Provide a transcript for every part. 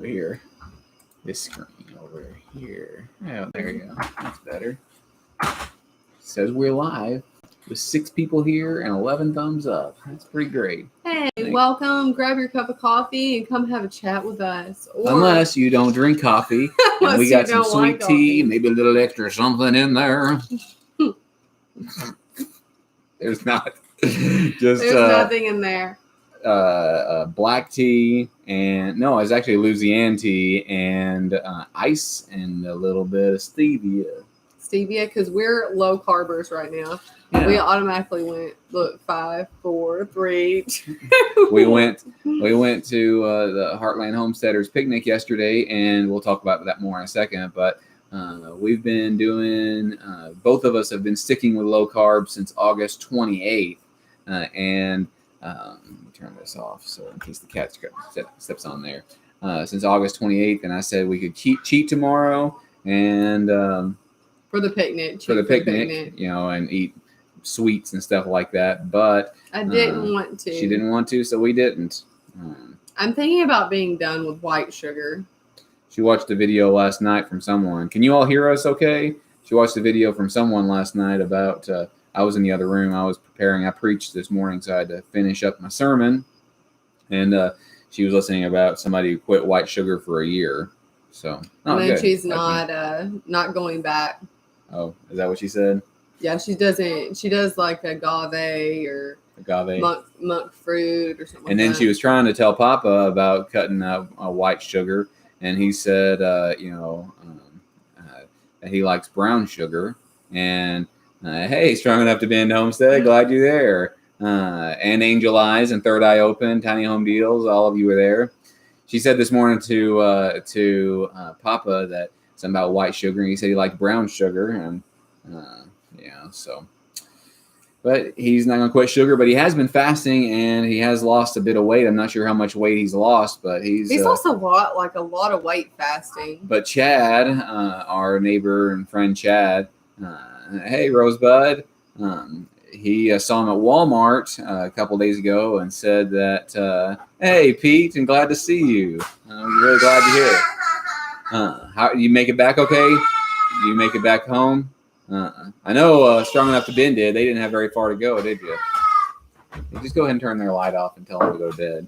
Here, this screen over here. Oh, there you go. That's better. It says we're live with 6 people here and 11 thumbs up. That's pretty great. Hey, welcome. Grab your cup of coffee and come have a chat with us. Unless you don't drink coffee. And we got some sweet tea, maybe a little extra something in there. There's not. There's nothing in there. Black tea and no, it's actually Louisiana tea and ice and a little bit of stevia. Because we're low carbers right now. Yeah. We automatically went 5, 4, 3, 2. We went to the Heartland Homesteaders picnic yesterday, and we'll talk about that more in a second. But we've been doing. Both of us have been sticking with low carb since August 28th, and. Turn this off so in case the cat steps on there. Since August 28th, and I said we could cheat tomorrow and for the picnic, you know, and eat sweets and stuff like that. But I didn't want to. She didn't want to, so we didn't. I'm thinking about being done with white sugar. She watched a video last night from someone. Can you all hear us? Okay. She watched a video from someone last night about. I was in the other room. I was preparing. I preached this morning, so I had to finish up my sermon. And she was listening about somebody who quit white sugar for a year. So, and then she's not going back. Oh, is that what she said? Yeah, she doesn't. She does like agave or monk fruit or something. And then she was trying to tell Papa about cutting out white sugar, and he said, that he likes brown sugar and. Hey, strong enough to be in Homestead. Glad you're there. And Angel Eyes and Third Eye Open, Tiny Home Deals. All of you were there. She said this morning to Papa that something about white sugar, and he said he liked brown sugar, and so. But he's not gonna quit sugar. But he has been fasting, and he has lost a bit of weight. I'm not sure how much weight he's lost, but he's lost a lot of weight fasting. But Chad, our neighbor and friend Chad. Hey, Rosebud. He saw him at Walmart a couple days ago and said that, hey, Pete, and glad to see you. I'm really glad to hear it. How you make it back okay? You make it back home? I know Strong Enough to Bend did. They didn't have very far to go, did you? Just go ahead and turn their light off and tell them to go to bed.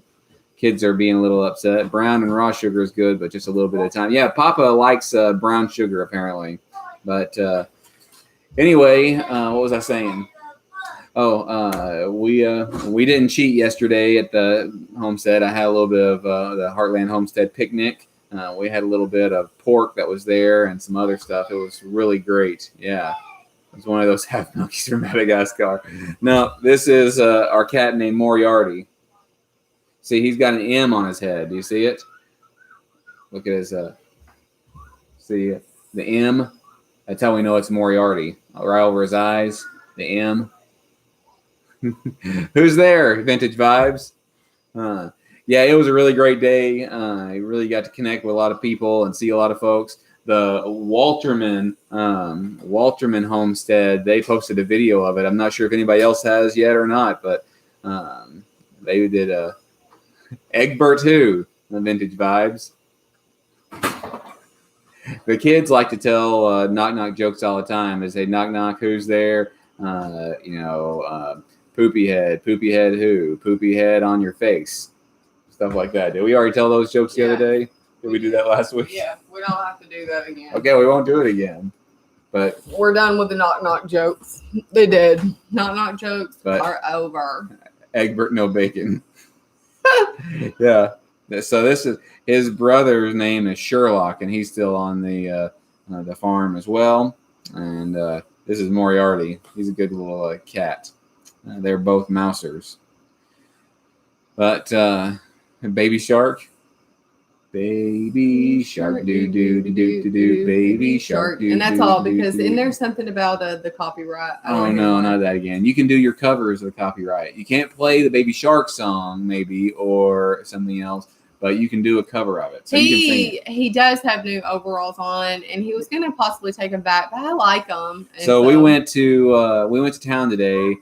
Kids are being a little upset. Brown and raw sugar is good, but just a little bit of time. Yeah, Papa likes brown sugar, apparently. But... Anyway, what was I saying? Oh, we didn't cheat yesterday at the homestead. I had a little bit of the Heartland Homestead picnic. We had a little bit of pork that was there and some other stuff. It was really great. Yeah, it was one of those half monkeys from Madagascar. No, this is our cat named Moriarty. See, he's got an M on his head. Do you see it? Look at his. See the M. That's how we know it's Moriarty. Right over his eyes, the M. Who's there? Vintage Vibes. Yeah, it was a really great day. I really got to connect with a lot of people and see a lot of folks. The Walterman Homestead, they posted a video of it. I'm not sure if anybody else has yet or not, but they did Egbert who? The Vintage Vibes. The kids like to tell knock-knock jokes all the time. They say, knock-knock, who's there? Poopy head who? Poopy head on your face. Stuff like that. Did we already tell those jokes the other day? Did we do that last week? Yeah, we don't have to do that again. Okay, we won't do it again. But we're done with the knock-knock jokes. They did. Knock-knock jokes are over. Egbert, no bacon. Yeah. So this is his brother's name is Sherlock, and he's still on the farm as well. And this is Moriarty. He's a good little cat. They're both mousers. But baby shark, do baby shark, and that's all because isn't there something about the copyright? Oh no, not that again. You can do your covers of the copyright. You can't play the Baby Shark song maybe or something else. But you can do a cover of it. So he does have new overalls on, and he was going to possibly take them back, but I like them. So we went to town today.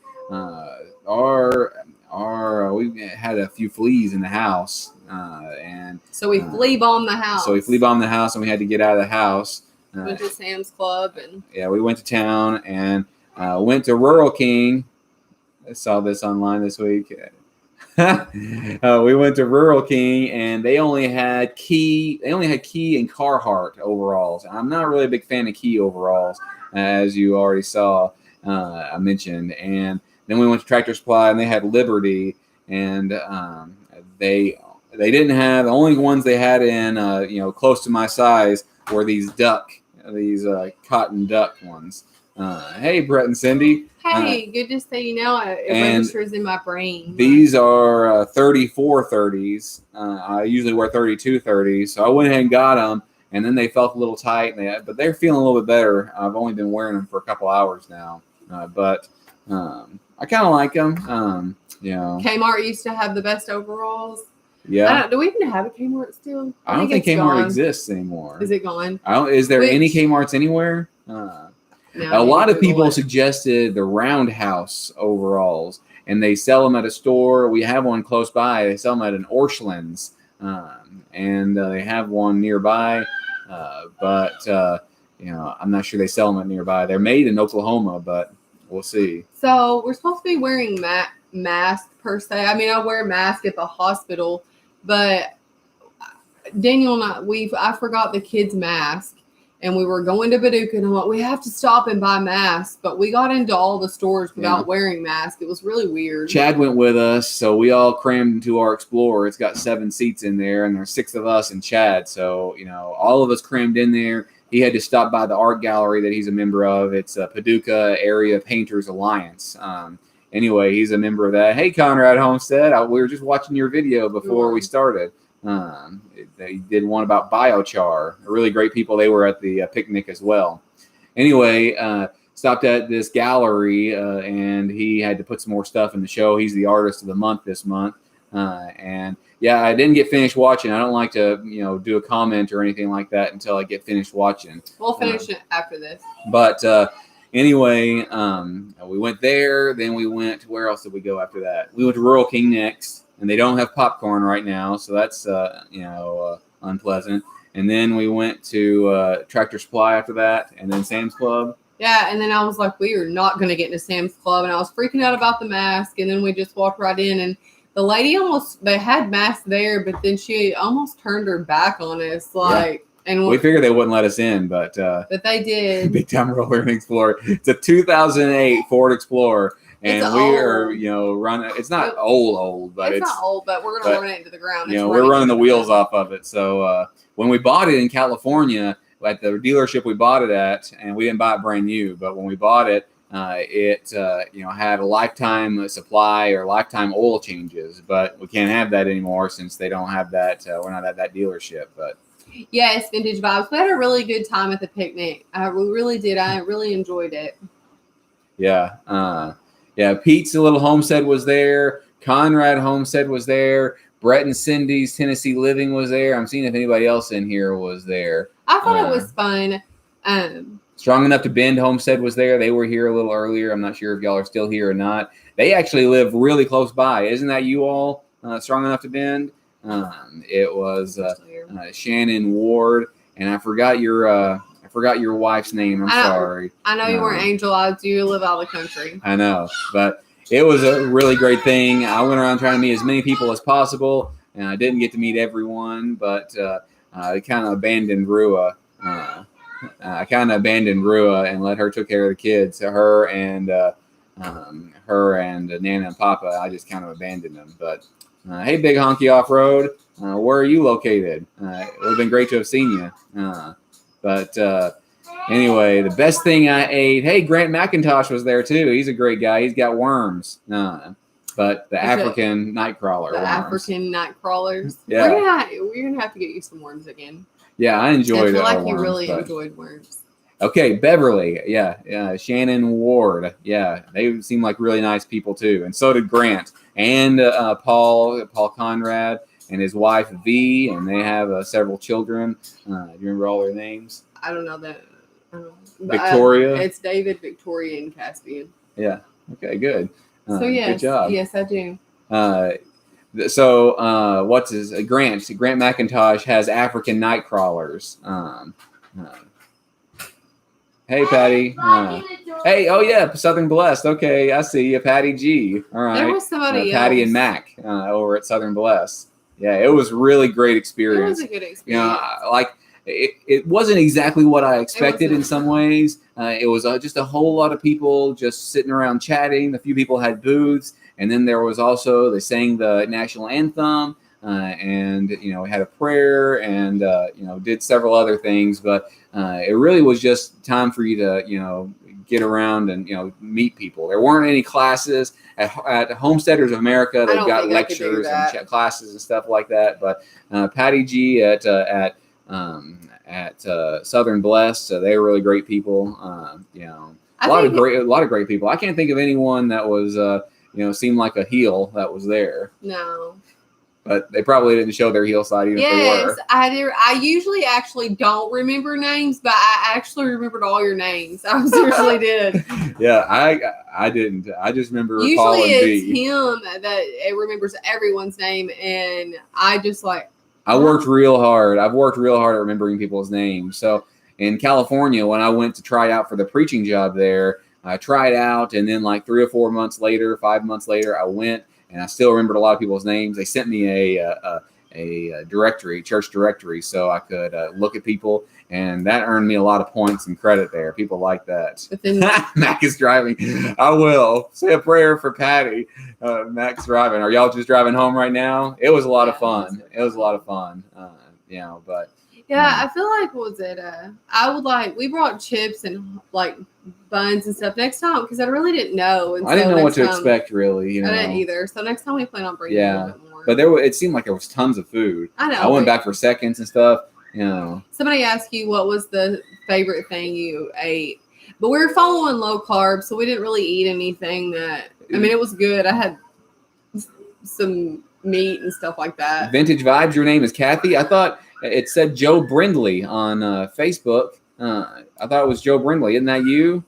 We had a few fleas in the house. and so we flea bombed the house. So we flea bombed the house, and we had to get out of the house. Went to Sam's Club and we went to town and went to Rural King. I saw this online this week. We went to Rural King, and they only had Key and Carhartt overalls. I'm not really a big fan of Key overalls, as you already saw. I mentioned, and then we went to Tractor Supply, and they had Liberty, and they didn't have, the only ones they had in close to my size were these cotton duck ones. Hey, Brett and Cindy. Hey, good to see you now. It registers in my brain. These are 34 30s. I usually wear 32 30s, so I went ahead and got them, and then they felt a little tight, but they're feeling a little bit better. I've only been wearing them for a couple hours now, but I kind of like them. Kmart used to have the best overalls. Yeah. Do we even have a Kmart still? I don't think Kmart exists anymore. Is it gone? Is there any Kmarts anywhere? A lot of people suggested the Roundhouse overalls, and they sell them at a store. We have one close by. They sell them at an Orscheln's, and they have one nearby. But I'm not sure they sell them at nearby. They're made in Oklahoma, but we'll see. So we're supposed to be wearing masks per se. I mean, I wear a mask at the hospital, but Daniel and I forgot the kids' mask. And we were going to Paducah, and I'm like, we have to stop and buy masks. But we got into all the stores without wearing masks. It was really weird. Chad went with us, so we all crammed into our Explorer. It's got 7 seats in there, and there's 6 of us and Chad. So, all of us crammed in there. He had to stop by the art gallery that he's a member of. It's a Paducah Area Painters Alliance. Anyway, he's a member of that. Hey, Conrad Homestead. We were just watching your video before we started. They did one about biochar. Really great people. They were at the picnic as well. Anyway, stopped at this gallery, and he had to put some more stuff in the show. He's the artist of the month this month. And I didn't get finished watching. I don't like to, do a comment or anything like that until I get finished watching. We'll finish it after this. But anyway, we went there. Then we went, where else did we go after that? We went to Rural King next. And they don't have popcorn right now, so that's unpleasant. And then we went to Tractor Supply after that, and then Sam's Club. Yeah, and then I was like, we are not going to get into Sam's Club, and I was freaking out about the mask. And then we just walked right in, and the lady they had masks there, but then she almost turned her back on us, And we figured they wouldn't let us in, but they did. Big time roller Explorer. It's a 2008 Ford Explorer. And we are, running. It's not old, but it's not old, but we're going to run it into the ground. We're running the wheels off of it. So when we bought it in California, at the dealership we bought it at, and we didn't buy it brand new, but when we bought it, it had a lifetime supply or lifetime oil changes. But we can't have that anymore since they don't have that. We're not at that dealership, but. Yeah, it's vintage vibes. We had a really good time at the picnic. We really did. I really enjoyed it. Yeah. Pete's Little Homestead was there. Conrad Homestead was there. Brett and Cindy's Tennessee Living was there. I'm seeing if anybody else in here was there. I thought it was fun. Strong Enough to Bend Homestead was there. They were here a little earlier. I'm not sure if y'all are still here or not. They actually live really close by. Isn't that you all? Strong Enough to Bend? It was Shannon Ward, and I forgot your wife's name. I'm sorry. I know you weren't Angel. You live out of the country. I know, but it was a really great thing. I went around trying to meet as many people as possible, and I didn't get to meet everyone, but I kind of abandoned Rua. And let her take care of the kids. Her and Nana and Papa, I just kind of abandoned them. But hey, Big Honky Off-Road, where are you located? It would have been great to have seen you. But anyway, the best thing I ate. Hey, Grant McIntosh was there too. He's a great guy. He's got worms. But the African nightcrawler. African night crawlers. Yeah. We're gonna have to get you some worms again. Yeah, I enjoyed it. I feel like you really enjoyed worms. Okay, Beverly. Yeah. Shannon Ward. Yeah, they seem like really nice people too. And so did Grant and Paul Conrad. And his wife, V, and they have several children. Do you remember all their names? I don't know that. Victoria? It's David, Victoria, and Caspian. Yeah. Okay, good. So, yes. Good job. Yes, I do. So what's his Grant McIntosh has African night crawlers. Hey, Patty. Hey, oh yeah, Southern Blessed. Okay, I see you, Patty G. All right. There was somebody Patty else. and Mac over at Southern Blessed. Yeah, it was really great experience. It was a good experience. You know, like it wasn't exactly what I expected in some ways. It was just a whole lot of people just sitting around chatting. A few people had booths, and then there was also they sang the national anthem. And we had a prayer and did several other things, but it really was just time for you to get around and meet people. There weren't any classes at Homesteaders of America. They've got lectures and classes and stuff like that. But Patty G at Southern Blessed, they were really great people. A lot of great people. I can't think of anyone that was seemed like a heel that was there. No. But they probably didn't show their heel side even if they were. I usually actually don't remember names, but I actually remembered all your names. I seriously did. Yeah, I didn't. I just remember usually calling it's him that remembers everyone's name, and I just like. I worked real hard. I've worked real hard at remembering people's names. So in California, when I went to try out for the preaching job there, I tried out, and then like 3 or 4 months later, 5 months later, I went. And I still remembered a lot of people's names. They sent me a directory, church directory, so I could look at people, and that earned me a lot of points and credit there. People like that. But then Mac is driving. I will say a prayer for Patty. Mac's driving. Are y'all just driving home right now? It was a lot of fun. It was a lot of fun. But yeah, I feel like we brought chips and like buns and stuff next time because I really didn't know. And I didn't know what to expect really. I didn't either. So next time we plan on bringing a little bit more. But it seemed like there was tons of food. I know. I went back for seconds and stuff. Somebody asked you what was the favorite thing you ate, but we were following low carb, so we didn't really eat anything it was good. I had some meat and stuff like that. Vintage Vibes. Your name is Kathy. I thought it said Joe Brindley on Facebook. I thought it was Joe Brindley. Isn't that you?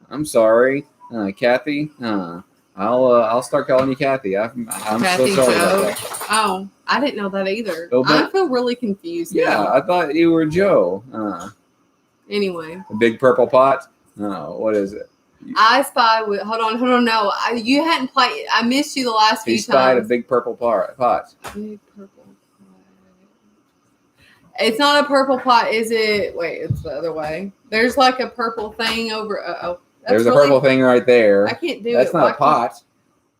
I'm sorry, Kathy. I'll start calling you Kathy. I'm Kathy, so sorry Joe. about that. Oh, I didn't know that either. Oh, I feel really confused. Yeah, now. I thought you were Joe. Anyway, a big purple pot. What is it? I spied. Hold on. No, you hadn't played. I missed you the last few times. He spied a big purple pot. Big purple pot. It's not a purple pot, is it? Wait, it's the other way. There's like a purple thing over. There's a purple thing right there. I can't do That's it. That's not a pot.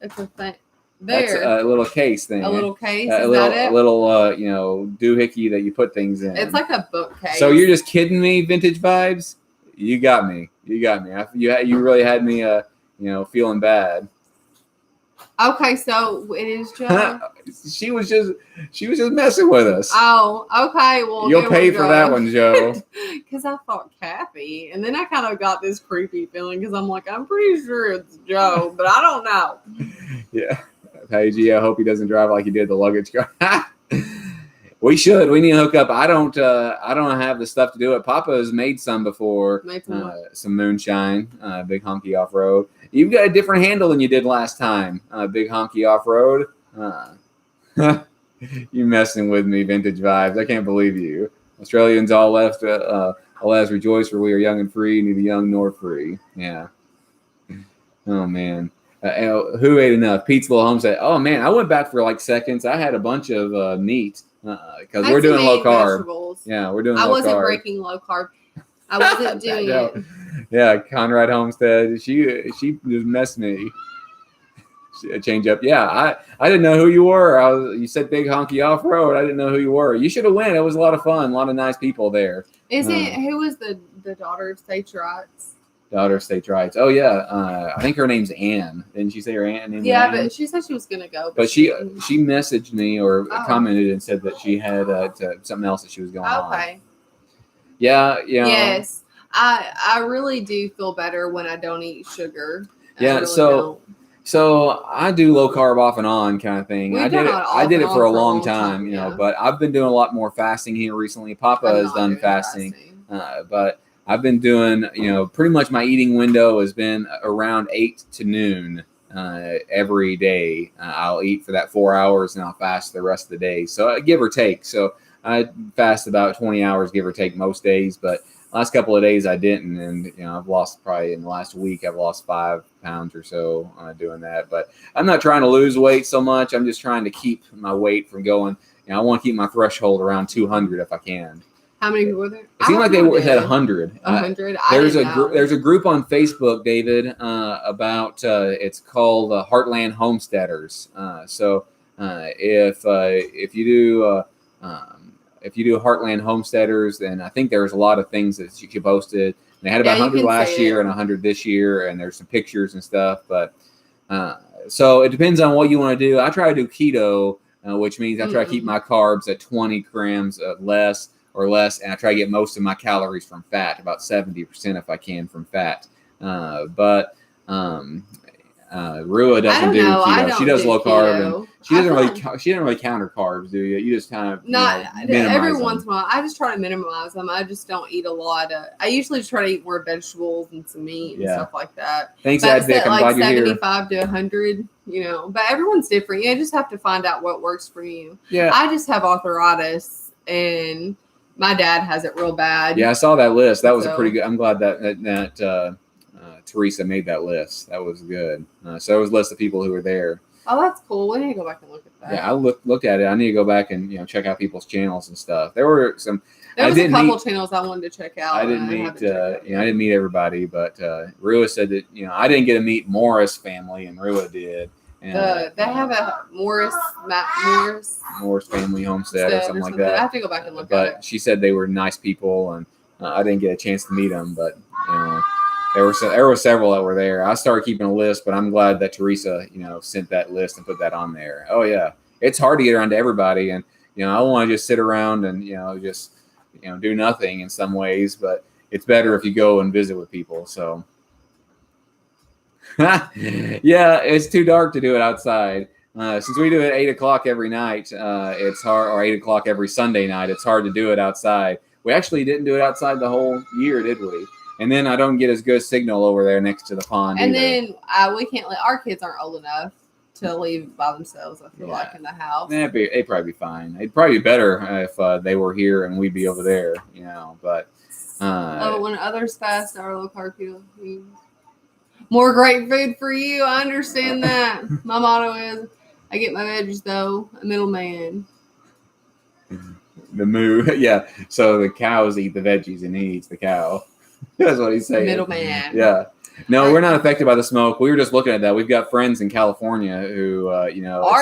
That's a thing. There. That's a little case thing. A little case. A little doohickey that you put things in. It's like a bookcase. So you're just kidding me, Vintage Vibes? You got me. You really had me feeling bad. Okay, so it is Joe. She was just messing with us. Oh, okay. Well, you'll pay for that one, Joe. Because I thought Kathy, and then I kind of got this creepy feeling because I'm like, I'm pretty sure it's Joe, but I don't know. Yeah, hey G, I hope he doesn't drive like he did the luggage car. We should. We need to hook up. I don't have the stuff to do it. Papa has made some before. Some moonshine. Big honky off road. You've got a different handle than you did last time. Big honky off road. You messing with me, Vintage Vibes. I can't believe you. Australians all left. Alas, rejoice, for we are young and free, neither young nor free. Yeah. Oh man. Who ate enough? Pete's Little Homestead. Oh man, I went back for like seconds. I had a bunch of meat because we're doing low carb. Vegetables. Yeah, we're doing. I wasn't breaking low carb. I wasn't doing it. Yeah, Conrad Homestead. She just messed me. Change up. Yeah, I didn't know who you were. You said Big Honky Off Road. I didn't know who you were. You should have went. It was a lot of fun. A lot of nice people there. Who was the daughter of states' rights? Daughter of states' rights. Oh yeah, I think her name's Ann. Didn't she say her Ann? Yeah, but she said she was gonna go. But she messaged me or commented and said that she had something else that she was going on. Okay. Yeah. Yes, I really do feel better when I don't eat sugar. Yeah. Really so I do low carb off and on kind of thing. I did it for a long time, but I've been doing a lot more fasting here recently. Papa has done fasting. But I've been doing, pretty much my eating window has been around 8 to noon. every day. I'll eat for that 4 hours and I'll fast the rest of the day. So give or take. So I fast about 20 hours, give or take, most days. But last couple of days I didn't, and I've lost, probably in the last week, I've lost 5 pounds or so doing that. But I'm not trying to lose weight so much. I'm just trying to keep my weight from going. I want to keep my threshold around 200 if I can. How many people were there? It seemed like they had 100. 100. There's a group on Facebook, David, about it's called Heartland Homesteaders. So if you do Heartland Homesteaders, then I think there's a lot of things that she posted. They had about 100 last year and 100 this year, and there's some pictures and stuff. But so it depends on what you want to do. I try to do keto, which means I try to keep my carbs at 20 grams less, and I try to get most of my calories from fat, about 70% if I can from fat. But Rua doesn't do keto. She does low carb, and she doesn't really count her carbs, do you? You just kind of every once in a while. I just try to minimize them. I just don't eat a lot. I usually try to eat more vegetables and some meat and stuff like that. Thanks, Advic. I'm glad you're here. 75 to 100, but everyone's different. You just have to find out what works for you. Yeah, I just have arthritis, and my dad has it real bad. Yeah, I saw that list. That was a pretty good. I'm glad that Teresa made that list. That was good. So there was a list of people who were there. Oh, that's cool. We need to go back and look at that. Yeah, I looked at it. I need to go back and check out people's channels and stuff. There were some. There was a couple channels I wanted to check out. I didn't meet everybody, but Rua said that I didn't get to meet Morris family, and Rua did. And, they have a Morris family homestead or something like that. I have to go back and look at it. But she said they were nice people, and I didn't get a chance to meet them. But there were several that were there. I started keeping a list, but I'm glad that Teresa sent that list and put that on there. Oh yeah, it's hard to get around to everybody, and I want to just sit around and just do nothing in some ways, but it's better if you go and visit with people. So. Yeah, it's too dark to do it outside. Since we do it at 8 o'clock every night, it's hard, or 8 o'clock every Sunday night, it's hard to do it outside. We actually didn't do it outside the whole year, did we? And then I don't get as good signal over there next to the pond. And either. then we can't our kids aren't old enough to leave by themselves, I feel like, in the house. It'd probably be fine. It'd probably be better if they were here and we'd be over there, but. When others fast, our low carb people. More great food for you. I understand that. My motto is, I get my veggies though. A middleman. The moo. Yeah. So the cows eat the veggies and he eats the cow. That's what he's saying. Middleman. Yeah. No, we're not affected by the smoke. We were just looking at that. We've got friends in California who, are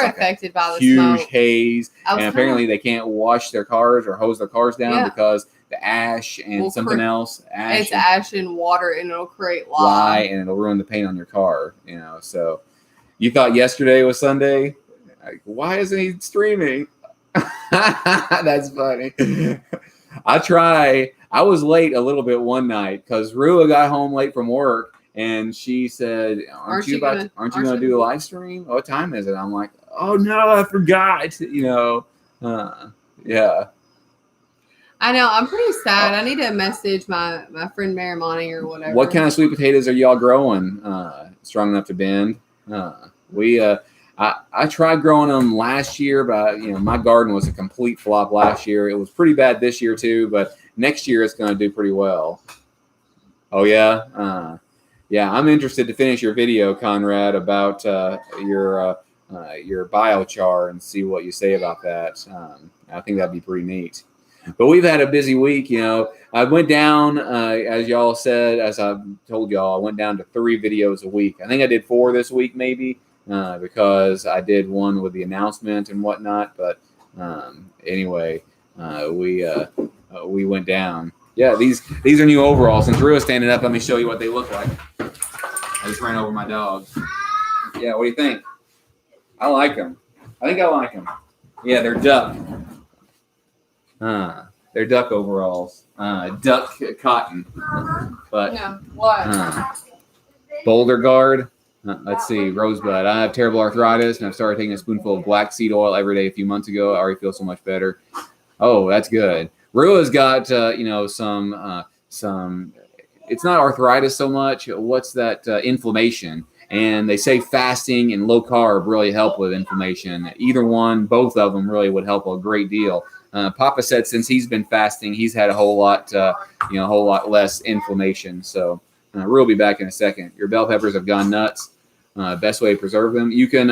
affected by the huge smoke. Haze, and apparently they can't wash their cars or hose their cars down because the ash and something else. It's ash and water, and it'll create lye, and it'll ruin the paint on your car. So you thought yesterday was Sunday. Like, why isn't he streaming? That's funny. I was late a little bit one night because Rua got home late from work, and she said, "Aren't you going to do a live stream? What time is it?" I'm like, "Oh no, I forgot." Yeah. I know. I'm pretty sad. I need to message my friend Marimani or whatever. What kind of sweet potatoes are y'all growing? Strong enough to bend? I tried growing them last year, but my garden was a complete flop last year. It was pretty bad this year too, but next year it's going to do pretty well. Oh yeah, yeah. I'm interested to finish your video, Conrad, about your biochar and see what you say about that. I think that'd be pretty neat. But we've had a busy week, I went down, as y'all said, as I told y'all, I went down to 3 videos a week. I think I did 4 this week, maybe, because I did one with the announcement and whatnot. But anyway, we went down. Yeah, these are new overalls. Since Rua's standing up, let me show you what they look like. I just ran over my dog. Yeah, what do you think? I like them. I think I like them. Yeah, they're duck. They're duck overalls. Duck cotton. But no, what? Boulder Guard. Let's see. Rosebud. I have terrible arthritis, and I've started taking a spoonful of black seed oil every day a few months ago. I already feel so much better. Oh, that's good. Rua's got some. It's not arthritis so much. What's that? Inflammation. And they say fasting and low carb really help with inflammation. Either one, both of them really would help a great deal. Papa said since he's been fasting, he's had a whole lot less inflammation. So we'll be back in a second. Your bell peppers have gone nuts. Best way to preserve them. You can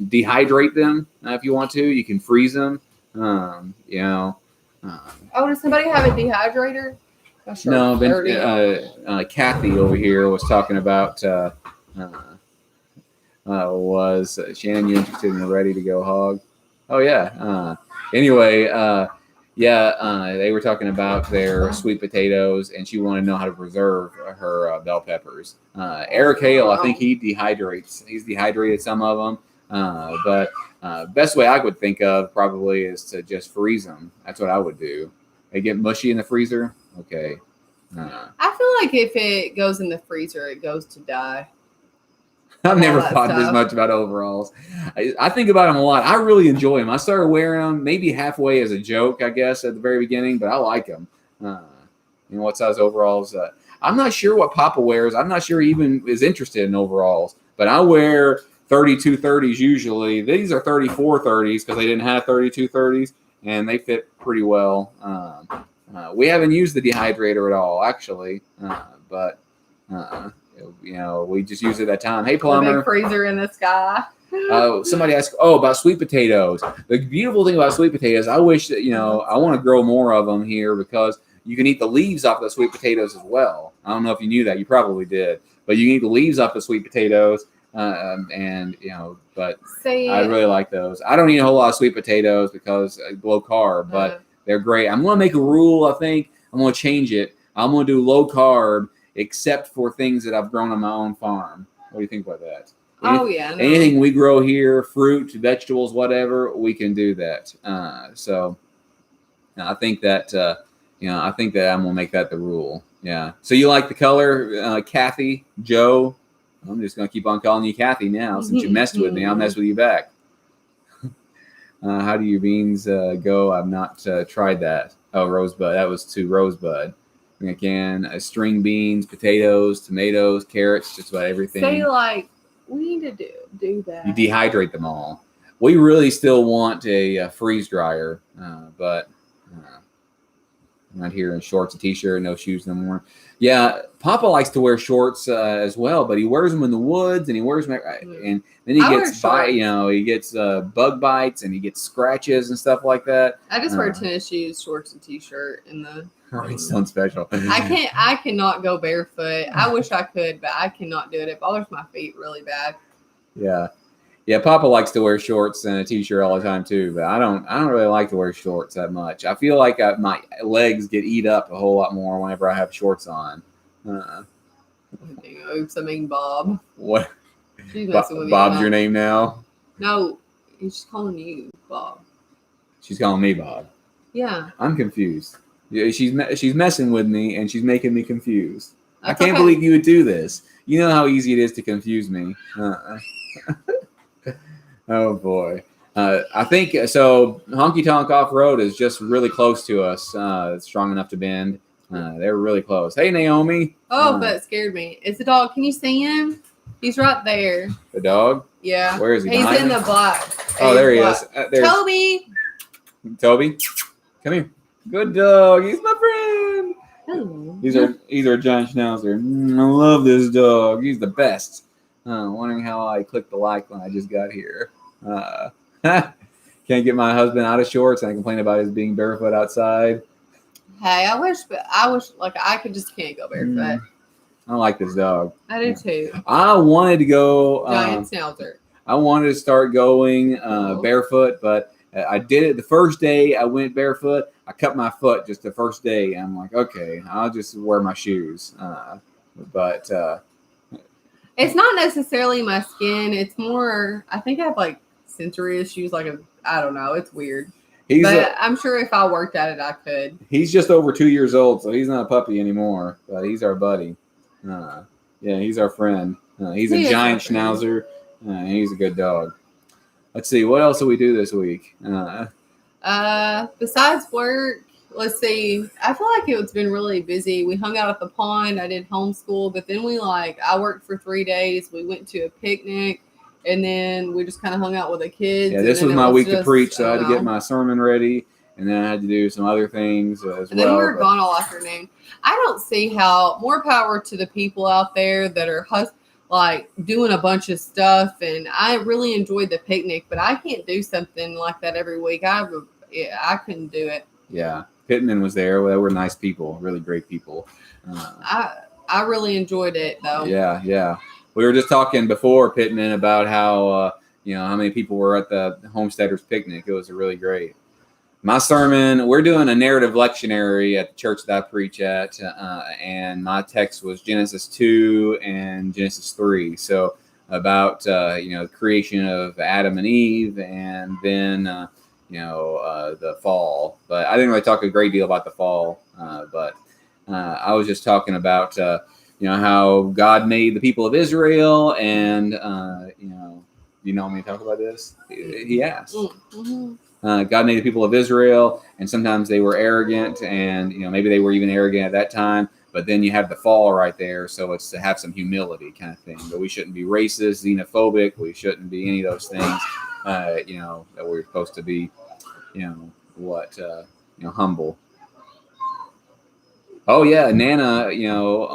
dehydrate them if you want to. You can freeze them. Oh, does somebody have a dehydrator? No, Kathy over here was talking about was Shannon, you interested in a ready to go hog? Oh yeah. Anyway, they were talking about their sweet potatoes, and she wanted to know how to preserve her bell peppers. Eric Hale, I think he dehydrates. He's dehydrated some of them, but best way I would think of probably is to just freeze them. That's what I would do. They get mushy in the freezer. Okay. I feel like if it goes in the freezer, it goes to die. I've never thought this much about overalls. I think about them a lot. I really enjoy them. I started wearing them maybe halfway as a joke, I guess, at the very beginning, but I like them. What size overalls? I'm not sure what Papa wears. I'm not sure he even is interested in overalls, but I wear 32 30s usually. These are 34 30s because they didn't have 32 30s, and they fit pretty well. We haven't used the dehydrator at all, actually, but we just use it at time. Hey, plumber. The big freezer in the sky. Somebody asked, about sweet potatoes. The beautiful thing about sweet potatoes, I wish that, I want to grow more of them here because you can eat the leaves off the sweet potatoes as well. I don't know if you knew that. You probably did. But you can eat the leaves off the sweet potatoes. But I really like those. I don't eat a whole lot of sweet potatoes because low carb, but they're great. I'm going to make a rule, I think. I'm going to change it. I'm going to do low carb except for things that I've grown on my own farm. What do you think about that? Anything we grow here, fruit, vegetables, whatever, we can do that. So I think that I'm gonna make that the rule. Yeah. So you like the color, Kathy, Joe? I'm just gonna keep on calling you Kathy now since you messed with me. I'll mess with you back. How do your beans go? I've not tried that. Oh, Rosebud. That was to Rosebud. Again, string beans, potatoes, tomatoes, carrots, just about everything. We need to do that. You dehydrate them all. We really still want a freeze dryer, but I'm not here in shorts and t-shirt, no shoes no more. Yeah, Papa likes to wear shorts as well, but he wears them in the woods and he wears them, and then he gets bug bites and he gets scratches and stuff like that. I just wear tennis shoes, shorts, and t-shirt in the. Right, sounds special. I cannot go barefoot. I wish I could, but I cannot do it. It bothers my feet really bad. Yeah. Papa likes to wear shorts and a t-shirt all the time too, but I don't really like to wear shorts that much. I feel like my legs get eat up a whole lot more whenever I have shorts on. Oops, I mean Bob. What? She's messing with Bob's you your name now? No, she's calling you Bob. She's calling me Bob. Yeah. I'm confused. Yeah, she's messing with me and she's making me confused. I can't believe you would do this. You know how easy it is to confuse me. Oh boy. I think so. Honky Tonk Off Road is just really close to us. It's strong enough to bend. They're really close. Hey, Naomi. Oh, but it scared me. It's a dog. Can you see him? He's right there. The dog? Yeah. Where is he? He's in the black. Oh, there he is. Toby, come here. Good dog. He's my friend. Hello. He's our giant schnauzer. I love this dog. He's the best. Wondering how I clicked the like when I just got here. Can't get my husband out of shorts and I complain about his being barefoot outside. Hey, I wish like I just can't go barefoot. I like this dog. I do too. I wanted to go. Giant schnauzer. I wanted to start going barefoot, but I did it the first day I went barefoot. I cut my foot just the first day. And I'm like, okay, I'll just wear my shoes. But it's not necessarily my skin. It's more, I think I have like sensory issues. I don't know. It's weird. I'm sure if I worked at it, I could. He's just over 2 years old, so he's not a puppy anymore. But he's our buddy. He's our friend. He's a giant schnauzer. He's a good dog. Let's see. What else do we do this week? Besides work, let's see. I feel like it's been really busy. We hung out at the pond. I did homeschool, but then I worked for 3 days. We went to a picnic, and then we just kind of hung out with the kids. Yeah, this was my week to preach, so I had to get my sermon ready, and then I had to do some other things as well. And then we were gone all afternoon. I don't see how. More power to the people out there that are doing a bunch of stuff, and I really enjoyed the picnic, but I can't do something like that every week. I couldn't do it. Yeah, Pittman was there. They were nice people, really great people. I really enjoyed it though. Yeah. We were just talking before Pittman about how how many people were at the homesteaders picnic. It was really great. My sermon, we're doing a narrative lectionary at the church that I preach at, and my text was Genesis 2 and Genesis 3. So about the creation of Adam and Eve, and then the fall. But I didn't really talk a great deal about the fall. But I was just talking about how God made the people of Israel, and you know me to talk about this. He asked. Mm-hmm. God made the people of Israel, and sometimes they were arrogant, and maybe they were even arrogant at that time. But then you have the fall right there, so it's to have some humility kind of thing. But we shouldn't be racist, xenophobic. We shouldn't be any of those things. That we're supposed to be, humble. Oh yeah, Nana,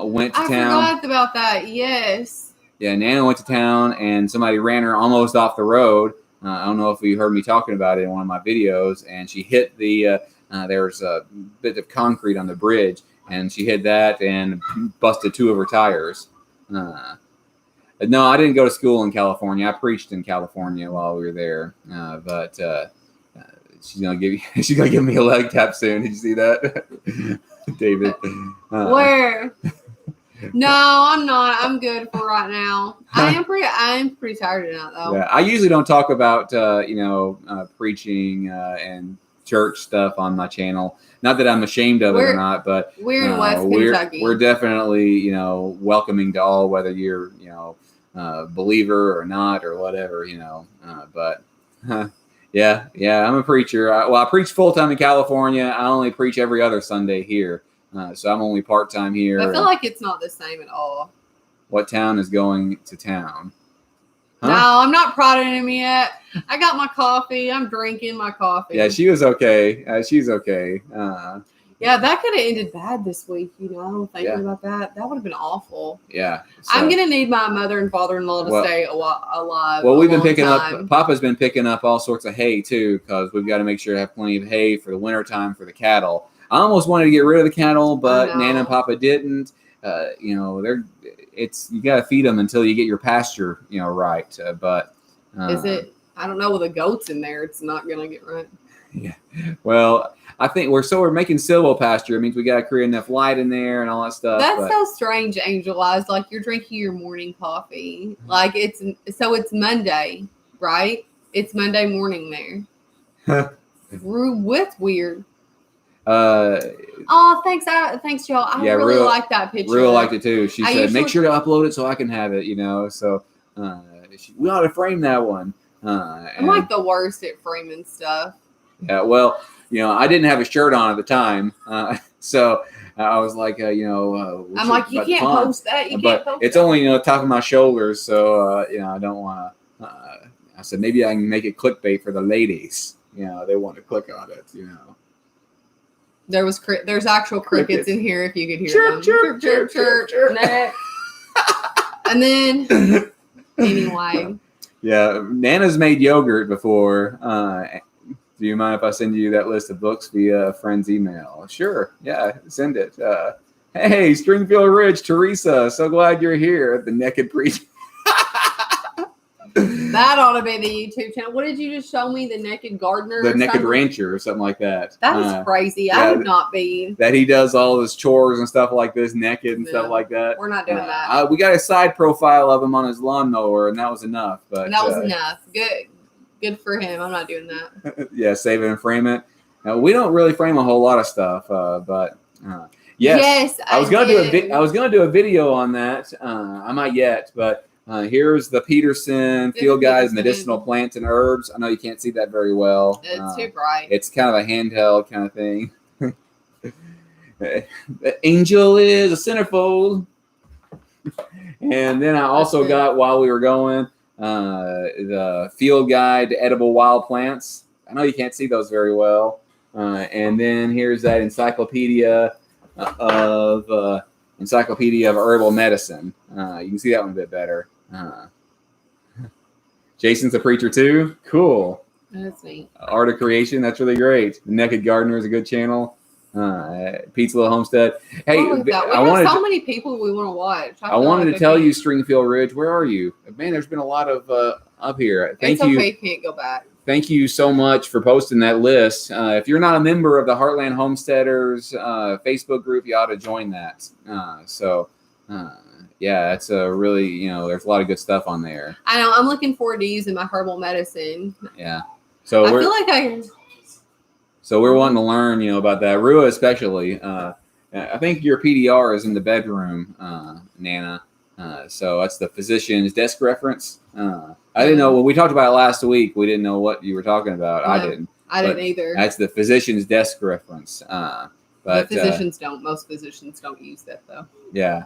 went to town. I forgot about that. Yes. Yeah, Nana went to town, and somebody ran her almost off the road. I don't know if you heard me talking about it in one of my videos, and she hit there's a bit of concrete on the bridge, and she hit that and busted 2 of her tires. No, I didn't go to school in California. I preached in California while we were there, but she's gonna give me a leg tap soon. Did you see that, David? Where? No, I'm not. I'm good for right now. I'm pretty tired of that though. Yeah, I usually don't talk about preaching and church stuff on my channel. Not that I'm ashamed of it or not, but we're in West Kentucky. We're definitely welcoming to all, whether you're believer or not or whatever, yeah, I'm a preacher. I preach full time in California. I only preach every other Sunday here. So I'm only part-time here. I feel like it's not the same at all. What town is going to town? Huh? No, I'm not prodding him yet. I got my coffee. I'm drinking my coffee. Yeah, she was okay. She's okay. Yeah, that could have ended bad this week. Thinking about that. That would have been awful. Yeah. So, I'm going to need my mother and father-in-law to stay alive. Well, we've been picking up, Papa's been picking up all sorts of hay too, because we've got to make sure to have plenty of hay for the wintertime for the cattle. I almost wanted to get rid of the cattle, but Nana and Papa didn't. You got to feed them until you get your pasture, right. But is it? I don't know. With the goats in there, it's not gonna get right. Yeah. Well, I think we're making silvo pasture. It means we got to create enough light in there and all that stuff. That's so strange, Angel Eyes. Like you're drinking your morning coffee. Like it's Monday, right? It's Monday morning there. With weird. Thanks y'all. I really like that picture. Really liked it too. She said, make sure to upload it so I can have it, so we ought to frame that one. I'm like the worst at framing stuff. Yeah, well, I didn't have a shirt on at the time, so I was like, I'm like, you can't post that. It's only top of my shoulders, so I don't want to. I said maybe I can make it clickbait for the ladies. They want to click on it. There's actual crickets in here if you could hear them. Chirp, chirp, chirp, chirp. And then, anyway. Yeah, Nana's made yogurt before. Do you mind if I send you that list of books via a friend's email? Sure. Yeah, send it. Hey, Stringfield Ridge, Teresa, so glad you're here. The Naked Preacher. That ought to be the YouTube channel. What did you just show me? The Naked Gardener? The Naked Rancher or something like that. That is crazy. Yeah, I would not be. That he does all his chores and stuff like this, naked and stuff like that. We're not doing that. We got a side profile of him on his lawnmower, and that was enough. But that was enough. Good for him. I'm not doing that. Yeah, save it and frame it. We don't really frame a whole lot of stuff, but yes, I was gonna do a video on that. I might yet, but. Here's the Peterson Field Guide Medicinal Plants and Herbs. I know you can't see that very well. It's too bright. It's kind of a handheld kind of thing. The angel is a centerfold. And then I also got, while we were going, the field guide to edible wild plants. I know you can't see those very well. And then here's that encyclopedia of herbal medicine. You can see that one a bit better. Jason's a preacher too. Cool. That's neat. Art of Creation. That's really great. The Naked Gardener is a good channel. Pete's Little Homestead. Hey, we have so many people we want to watch. I wanted to tell you, Stringfield Ridge, where are you? Man, there's been a lot of up here. Thank you. Okay, can't go back. Thank you so much for posting that list. If you're not a member of the Heartland Homesteaders Facebook group, you ought to join that. Yeah, it's a really, there's a lot of good stuff on there. I know. I'm looking forward to using my herbal medicine. Yeah. So I feel like So we're wanting to learn, about that. Rua especially. I think your PDR is in the bedroom, Nana. So that's the physician's desk reference. I didn't know when we talked about it last week. We didn't know what you were talking about. No, I didn't either. That's the physician's desk reference. But physicians don't. Most physicians don't use that though. Yeah.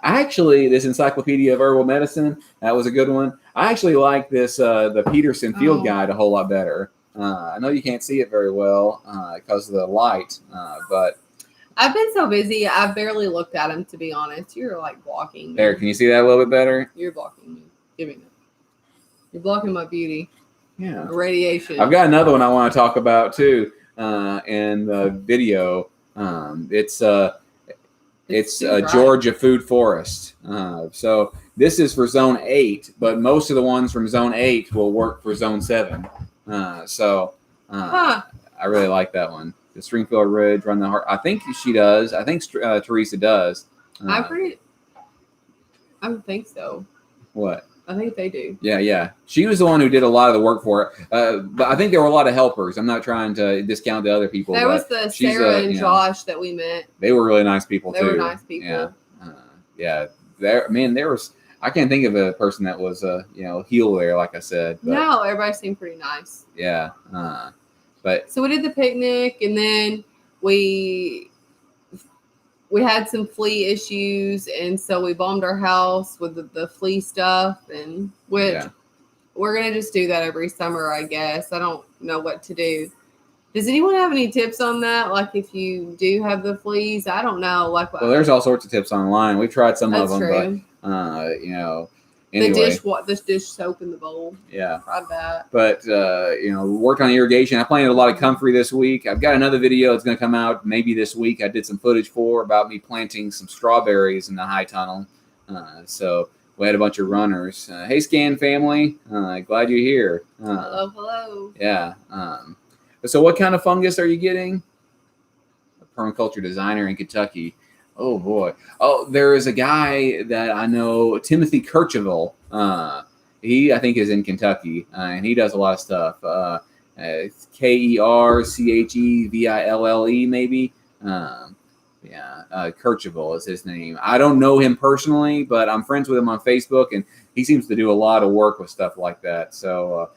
Actually, this Encyclopedia of Herbal Medicine, that was a good one. I actually like this the Peterson Field Guide a whole lot better. I know you can't see it very well because of the light, but I've been so busy, I've barely looked at them, to be honest. You're like blocking me. There, can you see that a little bit better? You're blocking me. Give me that. You're blocking my beauty. Yeah. Radiation. I've got another one I want to talk about too in the video. It's Georgia Food Forest. So this is for Zone 8, but most of the ones from Zone 8 will work for Zone 7. I really like that one. The Stringfield Ridge, Run the Heart. I think she does. I think Teresa does. I don't think so. What? I think they do. Yeah. She was the one who did a lot of the work for it. But I think there were a lot of helpers. I'm not trying to discount the other people. There was the Sarah and Josh that we met. They were really nice people too. They were nice people. Yeah. There was. I can't think of a person that was heel there, like I said. But, no, everybody seemed pretty nice. Yeah. But so we did the picnic, and then we had some flea issues, and so we bombed our house with the flea stuff, and we're gonna just do that every summer, I guess. I don't know what to do. Does anyone have any tips on that? Like if you do have the fleas, I don't know. Like, well, there's all sorts of tips online. We've tried some of them, true. But anyway. The dish soap in the bowl. Yeah. Tried that. But, worked on irrigation. I planted a lot of comfrey this week. I've got another video that's going to come out maybe this week. I did some footage about me planting some strawberries in the high tunnel. So we had a bunch of runners. Hey, Scan family. Glad you're here. Hello. Yeah. So what kind of fungus are you getting? A permaculture designer in Kentucky. Oh, boy. Oh, there is a guy that I know, Timothy Kercheval. He, I think, is in Kentucky, and he does a lot of stuff. It's Kerchevalle, maybe. Kercheval is his name. I don't know him personally, but I'm friends with him on Facebook, and he seems to do a lot of work with stuff like that. So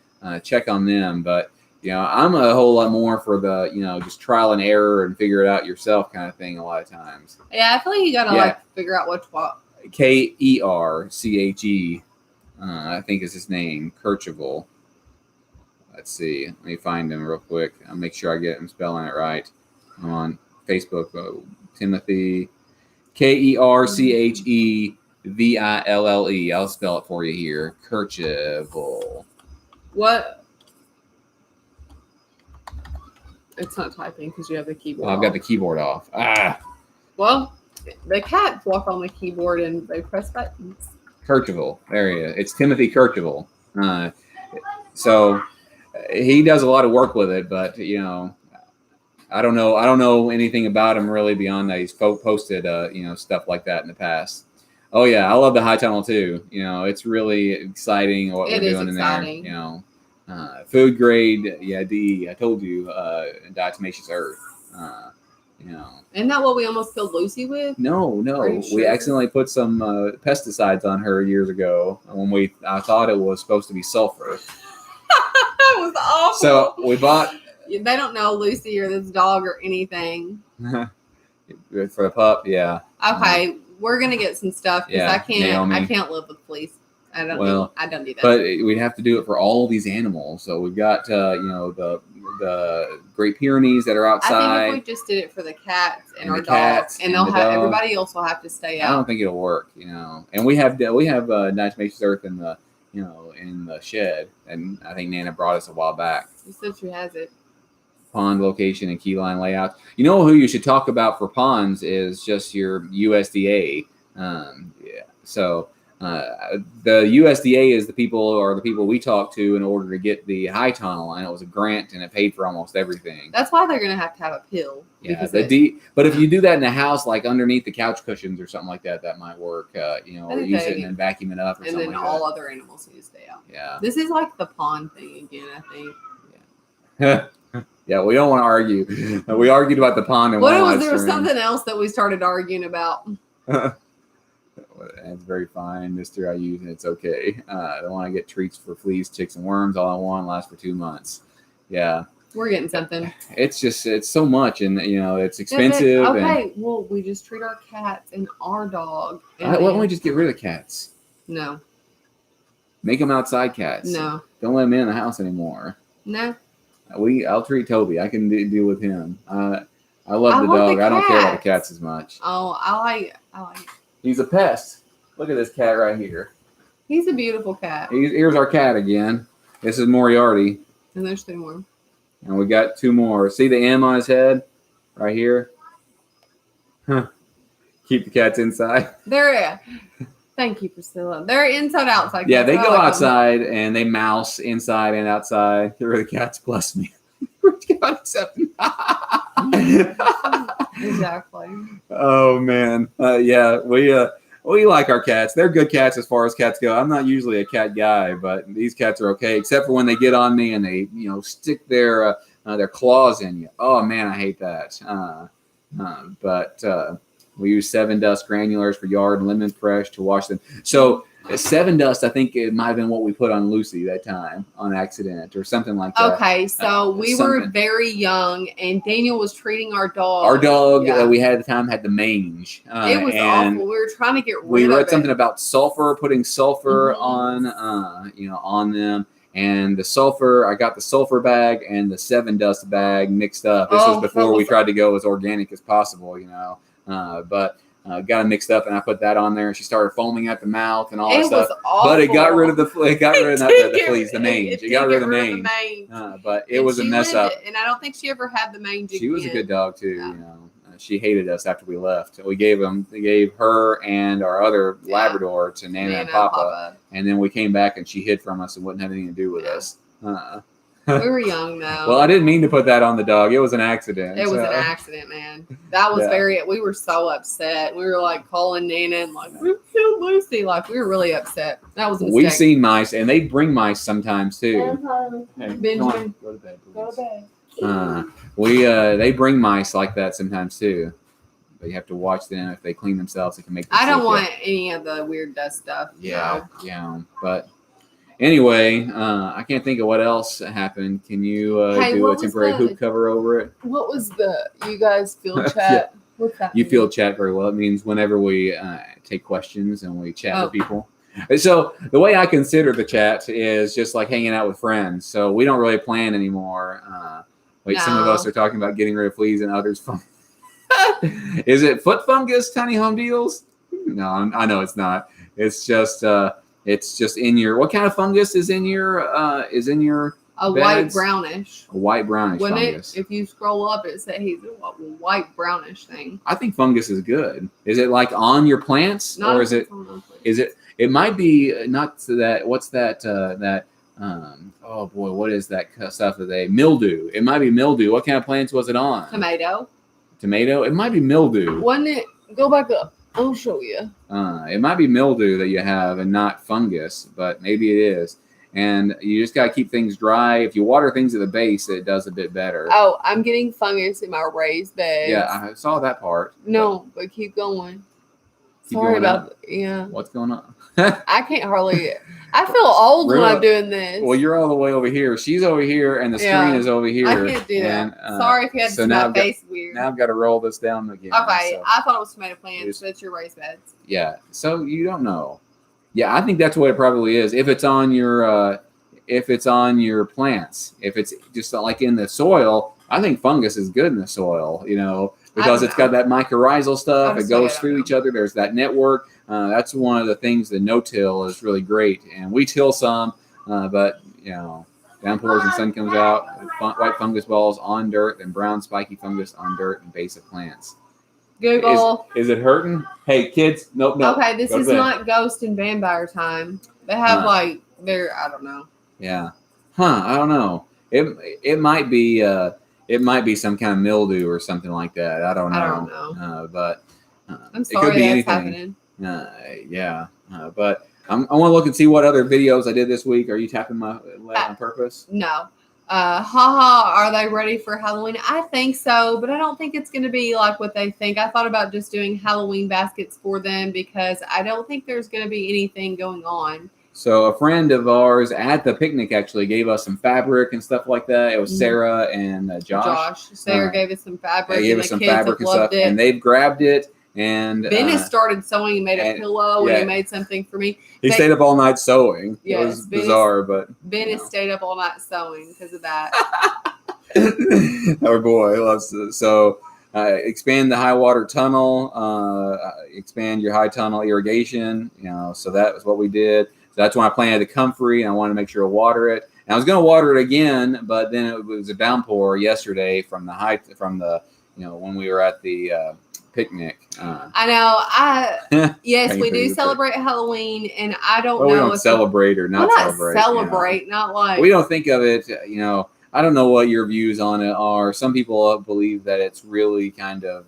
check on them. But I'm a whole lot more for the, just trial and error and figure it out yourself kind of thing a lot of times. Yeah, I feel like you got to figure out what's what. Kerche, I think is his name, Kercheval. Let's see. Let me find him real quick. I'll make sure I get him spelling it right. I'm on Facebook. Timothy, Kerchevalle. I'll spell it for you here. Kercheval. What? It's not typing because you have the keyboard I've got the keyboard off. Well, the cats walk on the keyboard and they press buttons. Kercheval. There he is. It's Timothy Kercheval. So he does a lot of work with it, but I don't know anything about him really beyond that he's posted stuff like that in the past. Oh yeah, I love the high tunnel too. It's really exciting what we're doing in there. Food grade, DE. I told you, diatomaceous earth. Isn't that what we almost killed Lucy with? No. We accidentally put some pesticides on her years ago when I thought it was supposed to be sulfur. That was awful. So we bought They don't know Lucy or this dog or anything. For the pup, yeah. Okay, we're gonna get some stuff because Yeah, I can't. Naomi. I can't live with fleas. I don't do that. But we'd have to do it for all these animals. So we've got the Great Pyrenees that are outside. I think if we just did it for the cats and our cats dogs, and they'll have everybody else will have to stay out. I don't think it'll work, And we have nitrogenous earth in the in the shed, and I think Nana brought us a while back. She said she has it. Pond location and key line layout. You know who you should talk about for ponds is just your USDA. So the USDA is the people we talk to in order to get the high tunnel, and it was a grant and it paid for almost everything. That's why they're gonna have a pill. Yeah, but if you do that in a house, like underneath the couch cushions or something like that, that might work. Or use it and then vacuum it up, or something like that. And then all other animals need to stay out. Yeah, this is like the pond thing again, I think. Yeah. Yeah, we don't want to argue. We argued about the pond and there was something else that we started arguing about. It's very fine, Mister. I use it. It's okay. I don't want to get treats for fleas, ticks, and worms. All I want lasts for 2 months. Yeah, we're getting something. It's so much, and it's expensive. Okay, well, we just treat our cats and our dog. Why don't we just get rid of cats? No. Make them outside cats. No. Don't let them in the house anymore. No. I'll treat Toby. I can deal with him. I love the dog. I don't care about the cats as much. Oh, I like it. He's a pest. Look at this cat right here. He's a beautiful cat. Here's our cat again. This is Moriarty. And there's 2 more. And we got 2 more. See the M on his head? Right here? Huh. Keep the cats inside. Thank you, Priscilla. They're inside outside. Yeah, they go outside and they mouse inside and outside. They're the cats, bless me. Exactly. Oh man. Yeah, we like our cats. They're good cats as far as cats go. I'm not usually a cat guy, but these cats are okay, except for when they get on me and they, stick their claws in you. Oh man, I hate that. But we use 7 Dust granulars for yard and lemon fresh to wash them. So 7 Dust, I think it might have been what we put on Lucy that time on accident or something like that. Okay, so we were very young, and Daniel was treating our dog. Our dog that we had at the time had the mange. It was awful. We were trying to get rid of it. We read something about sulfur, putting sulfur on, on them. And the sulfur, I got the sulfur bag and the 7 Dust bag mixed up. This was before we tried to go as organic as possible, but got it mixed up, and I put that on there, and she started foaming at the mouth and all that stuff. Awful. But it got rid of the fleas, the mange. It got rid of the mange. But it was a mess up. And I don't think she ever had the mange again. She was a good dog too. Yeah. She hated us after we left. We gave her and our other Labrador to Nana and Papa, and then we came back, and she hid from us and wouldn't have anything to do with us. We were young though. Well, I didn't mean to put that on the dog. It was an accident. It was an accident, man. That was we were so upset. We were like calling Nana and like, we killed Lucy. Like, we were really upset. That was a mistake. We've seen mice, and they bring mice sometimes too. Hey, Benjamin, go to bed, please. Go to bed. They bring mice like that sometimes too. But you have to watch them. If they clean themselves, it can make them I don't want any of the weird dust stuff. Yeah, but anyway, I can't think of what else happened. Can you do a temporary hoop cover over it? What was you guys field chat? Yeah. What's that? You field chat very well. It means whenever we take questions and we chat with people. So the way I consider the chat is just like hanging out with friends. So we don't really plan anymore. Some of us are talking about getting rid of fleas, and others is it foot fungus, tiny home deals? No, I know it's not. It's just in your. What kind of fungus is in your a beds? White brownish. A white brownish fungus. If you scroll up, it says he's a white brownish thing. I think fungus is good. Is it like on your plants, or is it? Is it? It might be not that. What's that? Oh boy, what is that stuff that they mildew? It might be mildew. What kind of plants was it on? Tomato. It might be mildew. Wasn't it? Go back up. I'll show you. It might be mildew that you have and not fungus, but maybe it is. And you just got to keep things dry. If you water things at the base, it does a bit better. Oh, I'm getting fungus in my raised beds. Yeah, I saw that part. No, but keep going. Keep Sorry going about up. yeah. What's going on? I can't hardly. I feel old when I'm doing this. Well, you're all the way over here. She's over here, and the screen is over here. I can't do that. Sorry if you had to see my face weird. Now I've got to roll this down again. Okay, so. I thought it was tomato plants, but it's your raised beds. Yeah, so you don't know. Yeah, I think that's what it probably is. If it's on your plants, if it's just like in the soil, I think fungus is good in the soil. Because it's got that mycorrhizal stuff. It goes through each other. There's that network. That's one of the things that no-till is really great. And we till some, but downpours and sun comes out, white fungus balls on dirt and brown spiky fungus on dirt and base of plants. Google. Is it hurting? Hey, kids, nope. Okay, this is not ghost and vampire time. They have I don't know. Yeah. I don't know. It might be some kind of mildew or something like that. I don't know. But I'm sorry it could be that's anything. Happening. But I want to look and see what other videos I did this week. Are you tapping my leg on purpose? No. Are they ready for Halloween? I think so, but I don't think it's going to be like what they think. I thought about just doing Halloween baskets for them because I don't think there's going to be anything going on. So a friend of ours at the picnic actually gave us some fabric and stuff like that. It was Sarah and Josh. Sarah gave us some fabric. They gave us some fabric and stuff, and they've grabbed it. And Ben has started sewing. He made a pillow and he made something for me. He stayed up all night sewing. Yes, it was bizarre, but Ben has stayed up all night sewing because of that. Our boy loves it. So expand the high water tunnel, expand your high tunnel irrigation. So that was what we did. So that's when I planted the comfrey, and I wanted to make sure to water it. And I was going to water it again, but then it was a downpour yesterday from when we were at the picnic. I know. Yes, we do celebrate Halloween, and I don't know. We don't celebrate or not celebrate. Celebrate, not like we don't think of it. I don't know what your views on it are. Some people believe that it's really kind of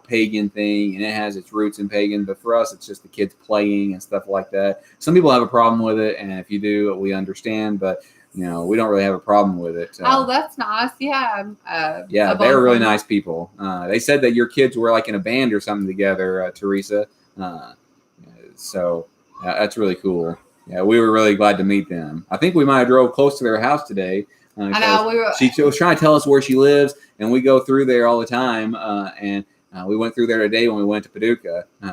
pagan thing, and it has its roots in pagan. But for us, it's just the kids playing and stuff like that. Some people have a problem with it, and if you do, we understand. But we don't really have a problem with it. Oh, that's nice. Yeah. They're really nice people. They said that your kids were like in a band or something together, Teresa. So that's really cool. Yeah, we were really glad to meet them. I think we might have drove close to their house today. I know. She was trying to tell us where she lives, and we go through there all the time. And we went through there today when we went to Paducah. We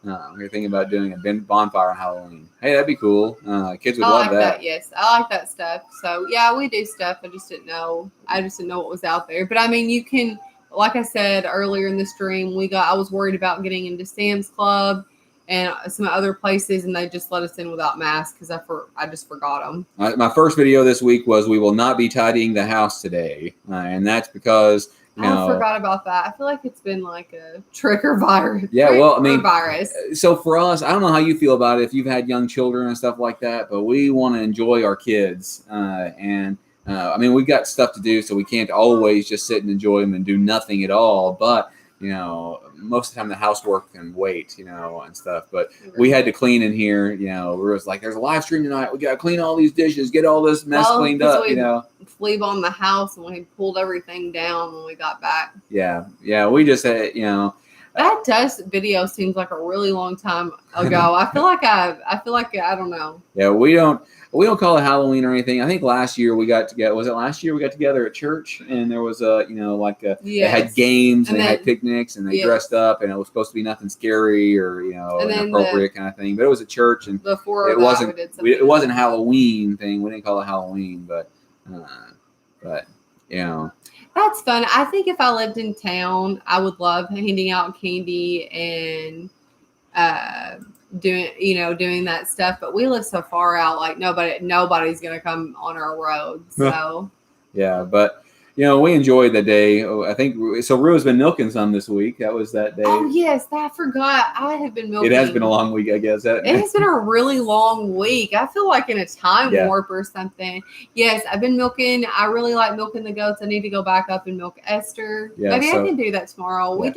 were thinking about doing a bonfire on Halloween. Hey, that'd be cool. Kids would love that. Yes, I like that stuff. So yeah, we do stuff. I just didn't know what was out there. But I mean, you can, like I said earlier in the stream, I was worried about getting into Sam's Club and some other places, and they just let us in without masks because I just forgot them. My first video this week was we will not be tidying the house today, and that's because I forgot about that. I feel like it's been like a trigger virus. Yeah, well, I mean, virus. So for us, I don't know how you feel about it if you've had young children and stuff like that, but we want to enjoy our kids, and I mean, we've got stuff to do, so we can't always just sit and enjoy them and do nothing at all. But most of the time the housework can wait, and stuff. But we had to clean in here, we was like, there's a live stream tonight. We got to clean all these dishes, get all this mess cleaned up, Sleep on the house, and we pulled everything down when we got back. Yeah. We just had, That video seems like a really long time ago. I feel like I don't know. Yeah, we don't call it Halloween or anything. I think last year we got together. Was it last year we got together at church, and there was they had games and they had picnics and they dressed up, and it was supposed to be nothing scary or inappropriate kind of thing. But it was at church, and it wasn't Halloween thing. We didn't call it Halloween, but That's fun. I think if I lived in town, I would love handing out candy and doing that stuff. But we live so far out, like nobody's gonna come on our road. So yeah, but we enjoyed the day. I think so. Rua's been milking some this week. That was that day. Oh yes, I forgot. I have been milking. It has been a long week, I guess. It has been a really long week. I feel like in a time warp or something. Yes, I've been milking. I really like milking the goats. I need to go back up and milk Esther. Yeah, maybe I can do that tomorrow. Yeah.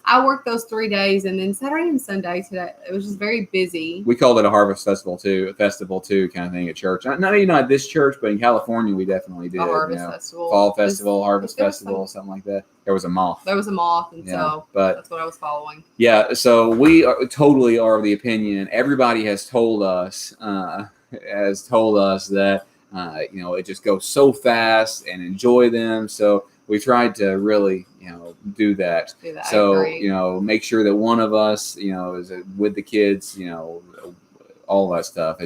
I worked those 3 days, and then Saturday and Sunday today. It was just very busy. We called it a harvest festival too, kind of thing at church. Not at this church, but in California we definitely did. A harvest festival. Fall festival. festival, harvest festival, something like that. There was a moth. There was a moth, and Yeah, so but that's what I was following. yeah, so we totally are of the opinion. Everybody has told us that it just goes so fast and enjoy them. So we tried to really do that. So make sure that one of us is with the kids. All that stuff.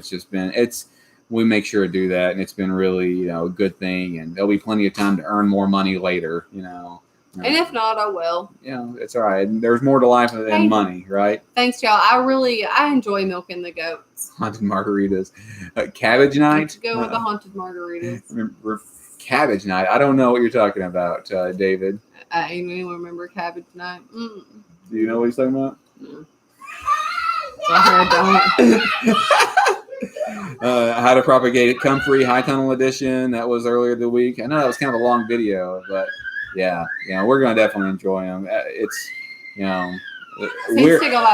We make sure to do that, and it's been really a good thing. And there'll be plenty of time to earn more money later. And if not, I will. It's all right. There's more to life than money, right? Thanks, y'all. I enjoy milking the goats. Haunted margaritas. Cabbage night? Let's go with the haunted margaritas. Cabbage night. I don't know what you're talking about, David. Anyone remember cabbage night? Do you know what he's talking about? No. I don't. How to propagate comfrey high tunnel edition. That was earlier the week. I know that was kind of a long video, but yeah, we're gonna definitely enjoy them. It's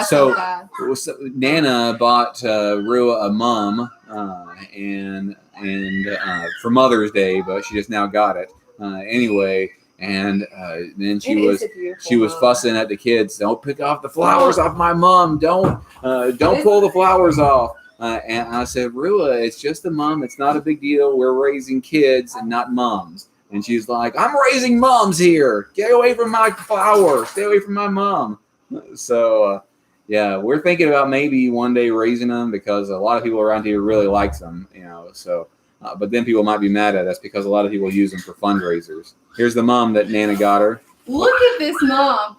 so Nana bought Rua a mum and for Mother's Day, but she just now got it anyway. And then she was fussing at the kids. Don't pick off the flowers off my mom. Don't pull the flowers off. And I said, Rua, it's just a mom. It's not a big deal. We're raising kids and not moms. And she's like, I'm raising moms here. Get away from my flower. Stay away from my mom. So, we're thinking about maybe one day raising them because a lot of people around here really likes them, So, but then people might be mad at us because a lot of people use them for fundraisers. Here's the mom that Nana got her. Look at this mom.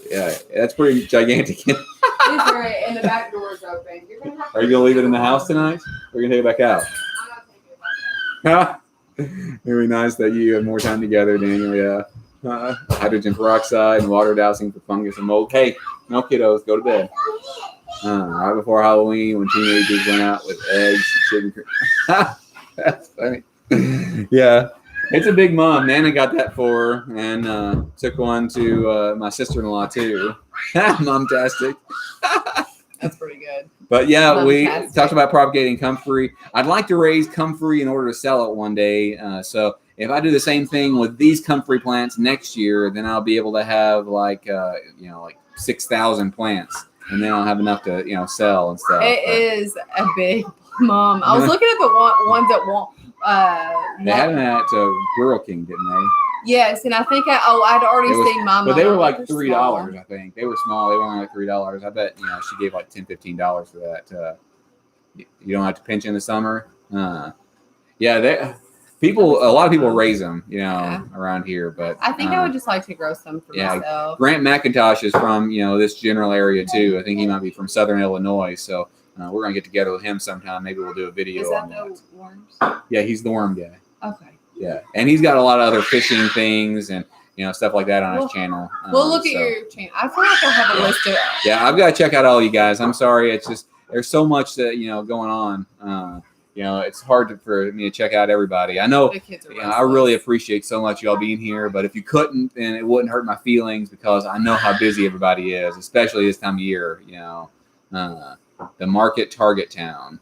Yeah, that's pretty gigantic. It's right, and the back door is open. Are you going to leave it in the house tonight? Or are you going to take it back out? I'm not taking it back out. It'd be nice that you have more time together, Daniel. Hydrogen peroxide and water dousing for fungus and mold. Hey, no kiddos, go to bed. Right before Halloween, when teenagers went out with eggs, chicken. That's funny. Yeah, it's a big mom. Nana got that for her and took one to my sister-in-law too. Momtastic. That's pretty good. But yeah, we talked about propagating comfrey. I'd like to raise comfrey in order to sell it one day. So if I do the same thing with these comfrey plants next year, then I'll be able to have like 6,000 plants, and then I'll have enough to sell and stuff. It is a big mom. I was looking at the ones that want. They had them at Rural King, didn't they? Yes, and I think I'd already seen my mom. But they were like $3, I think. They were small. They were only like $3. I bet she gave like $10, $15 for that. You don't have to pinch in the summer. A lot of people raise them, around here. But I think I would just like to grow some for myself. Grant McIntosh is from this general area too. I think he might be from Southern Illinois. So we're gonna get together with him sometime. Maybe we'll do a video on that. Is that the worms? Yeah, he's the worm guy. Okay. Yeah, and he's got a lot of other fishing things and stuff like that on his channel. We'll look at your channel. I feel like I have a list of. Yeah, I've got to check out all you guys. I'm sorry, it's just there's so much that going on. It's hard for me to check out everybody. I know. I really appreciate so much y'all being here, but if you couldn't, then it wouldn't hurt my feelings because I know how busy everybody is, especially this time of year. The market target town.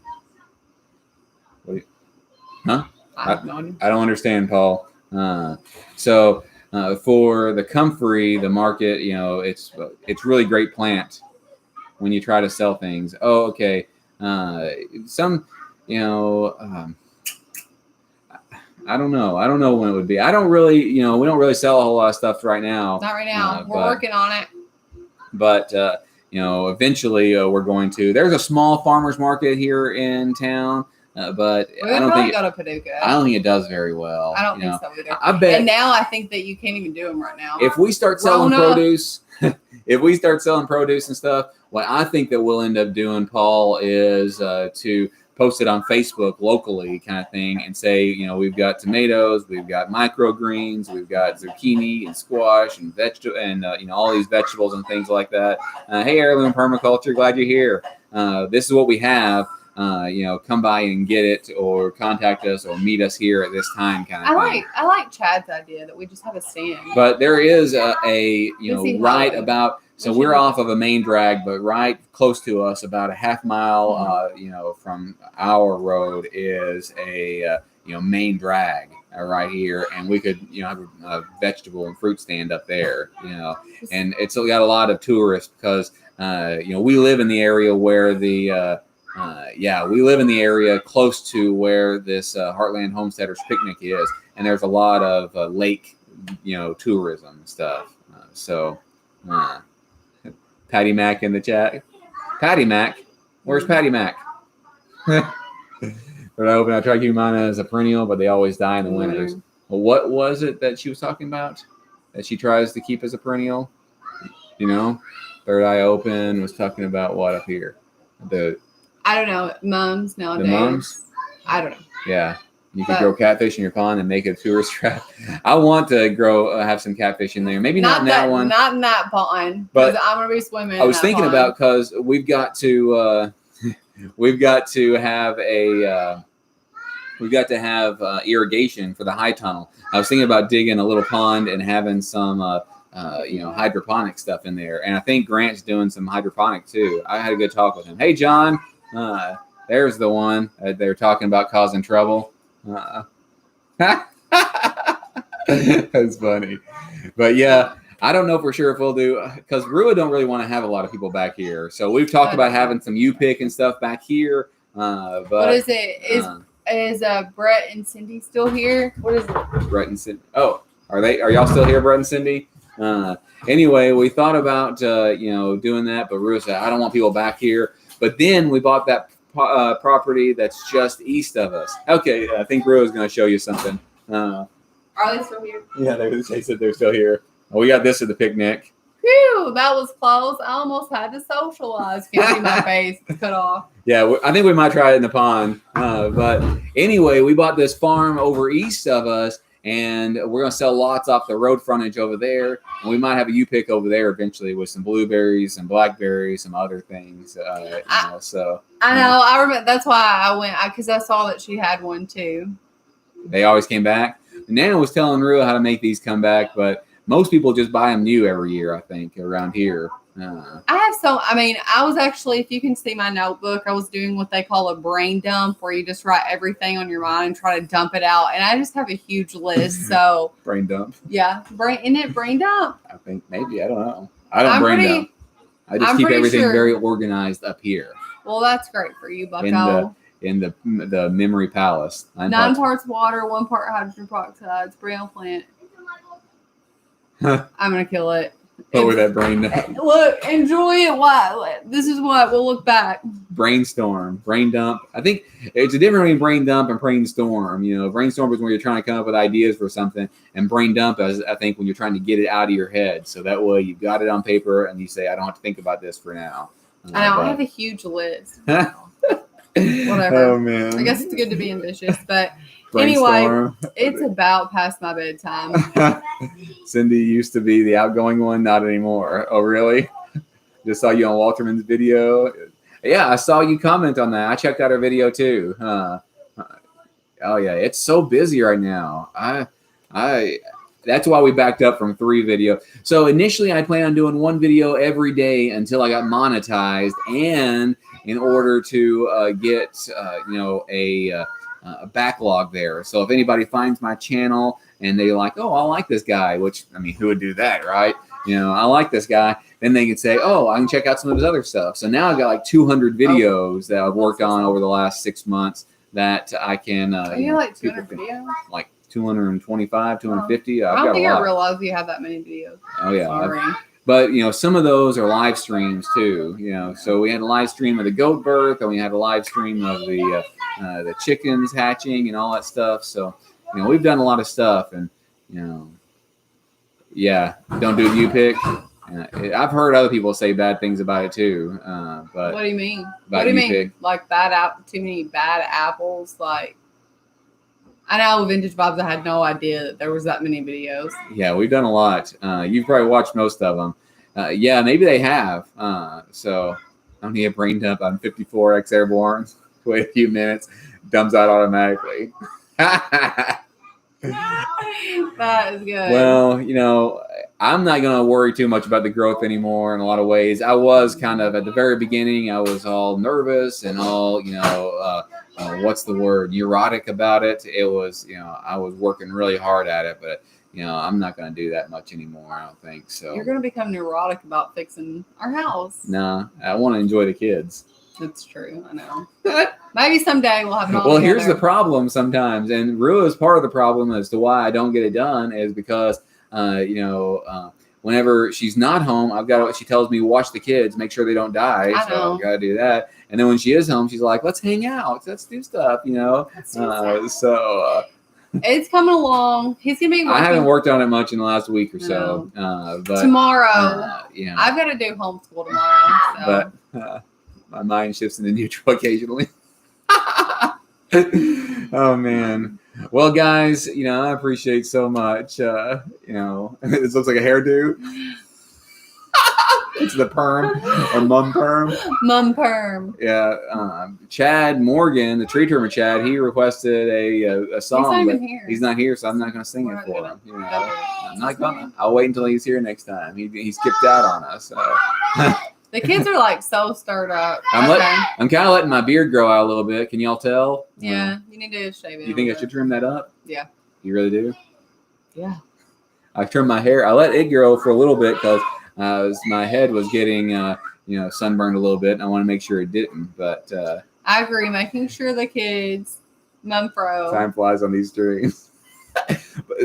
Huh? I don't understand, Paul. So for the comfrey, the market, it's really great plant when you try to sell things. Oh, okay. Some, I don't know. I don't know when it would be. I don't really, we don't really sell a whole lot of stuff right now. Not right now. We're working on it. But, eventually we're going to. There's a small farmer's market here in town. But I don't think go to Paducah. I don't think it does very well. I don't think so either. I bet. And now I think that you can't even do them right now. If we start selling produce, and stuff, what I think that we'll end up doing, Paul, is to post it on Facebook locally, kind of thing, and say, we've got tomatoes, we've got microgreens, we've got zucchini and squash and vegetable, and all these vegetables and things like that. Hey, Heirloom Permaculture, glad you're here. This is what we have. Come by and get it, or contact us, or meet us here at this time, kind of thing. I like Chad's idea that we just have a stand. But there is right about. So we're off of a main drag, but right close to us, about a half mile, from our road is a main drag. right here, and we could, have a vegetable and fruit stand up there, and it's got a lot of tourists because, we live in the area where we live in the area close to where this Heartland Homesteaders picnic is, and there's a lot of lake, tourism and stuff. Patty Mac in the chat. Patty Mac, where's Patty Mac? But I try to keep mine as a perennial, but they always die in the winters. Well, what was it that she was talking about that she tries to keep as a perennial? Third Eye Open was talking about what up here? I don't know. Mums nowadays. The mums? I don't know. Yeah. You could grow catfish in your pond and make it a tourist trap. I want to have some catfish in there. Maybe not in that one. Not in that pond. But I'm going to be swimming. I was thinking about, because we've got to have irrigation for the high tunnel. I was thinking about digging a little pond and having some hydroponic stuff in there. And I think Grant's doing some hydroponic too. I had a good talk with him. Hey, John, there's the one they're talking about causing trouble. That's funny. But yeah, I don't know for sure if we'll do, because Rua don't really want to have a lot of people back here. So we've talked about having some U-pick and stuff back here. But what is it? Is Brett and Cindy still here? What is it? Brett and Cindy. Oh, are y'all still here, Brett and Cindy? Anyway, we thought about doing that, but Rua said, I don't want people back here. But then we bought that property that's just east of us. Okay, I think Rua's going to show you something. Are they still here? Yeah, they said they're still here. Well, we got this at the picnic. Phew, that was close. I almost had to socialize. Can't see my face. It's cut off. Yeah, I think we might try it in the pond. But anyway, we bought this farm over east of us, and we're going to sell lots off the road frontage over there. And we might have a U-pick over there eventually with some blueberries and blackberries, some other things. I know. I remember. That's why I went, because I saw that she had one too. They always came back. Nana was telling Rua how to make these come back, but most people just buy them new every year, I think, around here. I was actually, if you can see my notebook, I was doing what they call a brain dump, where you just write everything on your mind and try to dump it out. And I just have a huge list. So brain dump. Yeah. Isn't it brain dump? I think maybe. I don't know. I don't brain dump. I just keep everything very organized up here. Well, that's great for you, Bucko. In the memory palace. 9 parts water, 1 part hydrogen peroxide. Spray on plant. I'm going to kill it. With that brain dump. Look, enjoy it. Why? This is what we'll look back. Brainstorm, brain dump. I think it's a difference between brain dump and brainstorm. Brainstorm is when you're trying to come up with ideas for something, and brain dump is, I think, when you're trying to get it out of your head. So that way you've got it on paper and you say, I don't have to think about this for now. I know. I have a huge list. Whatever. Oh, man. I guess it's good to be ambitious, but anyway, it's about past my bedtime. Cindy used to be the outgoing one, not anymore. Oh, really? Just saw you on Walterman's video. Yeah, I saw you comment on that. I checked out her video too. Oh yeah, it's so busy right now. That's why we backed up from 3 videos. So initially I planned on doing 1 video every day until I got monetized, and in order to get a backlog there. So if anybody finds my channel and they like, oh, I like this guy, which, I mean, who would do that, right? I like this guy. Then they can say, oh, I can check out some of his other stuff. So now I've got like 200 videos that I've worked on over the last 6 months that I can. You like 200 videos? Like 225, 250. I don't think I realized you have that many videos. Oh, yeah. Sorry. But, some of those are live streams too, So we had a live stream of the goat birth, and we had a live stream of the chickens hatching and all that stuff. So, we've done a lot of stuff, and, yeah, don't do the U-pick. I've heard other people say bad things about it too. But what do you mean? What do you mean? Like too many bad apples? Like, I know Vintage Vibes, I had no idea that there was that many videos. Yeah, we've done a lot. You've probably watched most of them. Yeah, maybe they have. So I don't need a brain dump. I'm 54X Airborne. Wait a few minutes. Dumps out automatically. That is good. Well, I'm not going to worry too much about the growth anymore in a lot of ways. I was kind of, at the very beginning, I was all nervous and all, what's the word, neurotic about it. It was, I was working really hard at it, but I'm not going to do that much anymore. I don't think so. You're going to become neurotic about fixing our house. No, I want to enjoy the kids. That's true. I know. Maybe someday we'll have it all Well, together. here's the problem sometimes, and Rua is part of the problem as to why I don't get it done is because, whenever she's not home, she tells me, watch the kids, make sure they don't die. I know. I've got to do that. And then when she is home, she's like, let's hang out. Let's do stuff, Let's do stuff. It's coming along. He's going to be working. I haven't worked on it much in the last week or so. But tomorrow. I've got to do homeschool tomorrow. So. But my mind shifts into neutral occasionally. Oh, man. Well, guys, I appreciate so much. This looks like a hairdo. It's the perm or mum perm. Mum perm. Yeah. Chad Morgan, the tree trimmer Chad, he requested a song. He's not even here. He's not here, so I'm not going to sing it for him. I'm not going to. I'll wait until he's here next time. He skipped out on us. So. The kids are like so stirred up. I'm kind of letting my beard grow out a little bit. Can y'all tell? Yeah, you need to shave it. You think I should trim that up? Yeah. You really do? Yeah. I trimmed my hair. I let it grow for a little bit because my head was getting, sunburned a little bit, and I want to make sure it didn't. But I agree. Making sure the kids, mum fro. Time flies on these streams.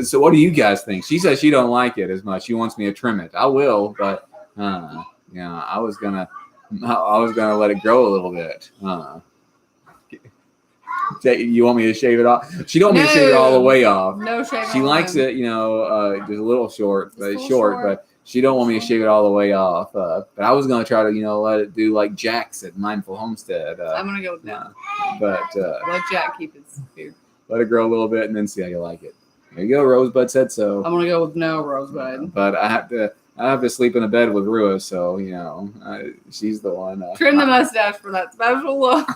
So, what do you guys think? She says she don't like it as much. She wants me to trim it. I will, but I was gonna let it grow a little bit. You want me to shave it off? She don't want me to shave it all the way off. No shave. She likes it, just a little short, but it's short. But she don't want me to shave it all the way off. But I was gonna try to, let it do like Jack's at Mindful Homestead. I'm gonna go with that. But let Jack keep his beard. Let it grow a little bit and then see how you like it. There you go. Rosebud said so. I'm gonna go with no Rosebud. But I have to sleep in a bed with Rua, so she's the one. Trim the mustache for that special look.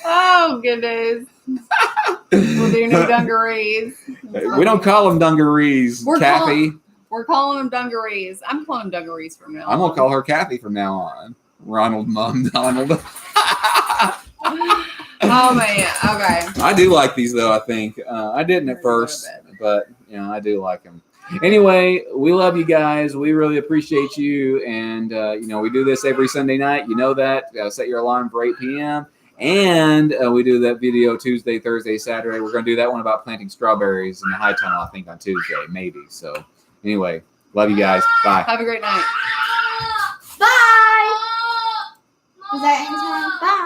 Oh goodness! We'll do new dungarees. We don't call them dungarees, Kathy. We're calling them dungarees. I'm calling them dungarees from now on. I'm gonna call her Kathy from now on. Ronald Mum Donald. Oh man, okay. I do like these though. I think I didn't at first, but I do like them. Anyway, we love you guys. We really appreciate you, and we do this every Sunday night. You know that. Set your alarm for 8 p.m. And we do that video Tuesday, Thursday, Saturday. We're going to do that one about planting strawberries in the high tunnel, I think, on Tuesday, maybe. So anyway, love you guys. Bye. Have a great night. Bye. Was that his time? Bye.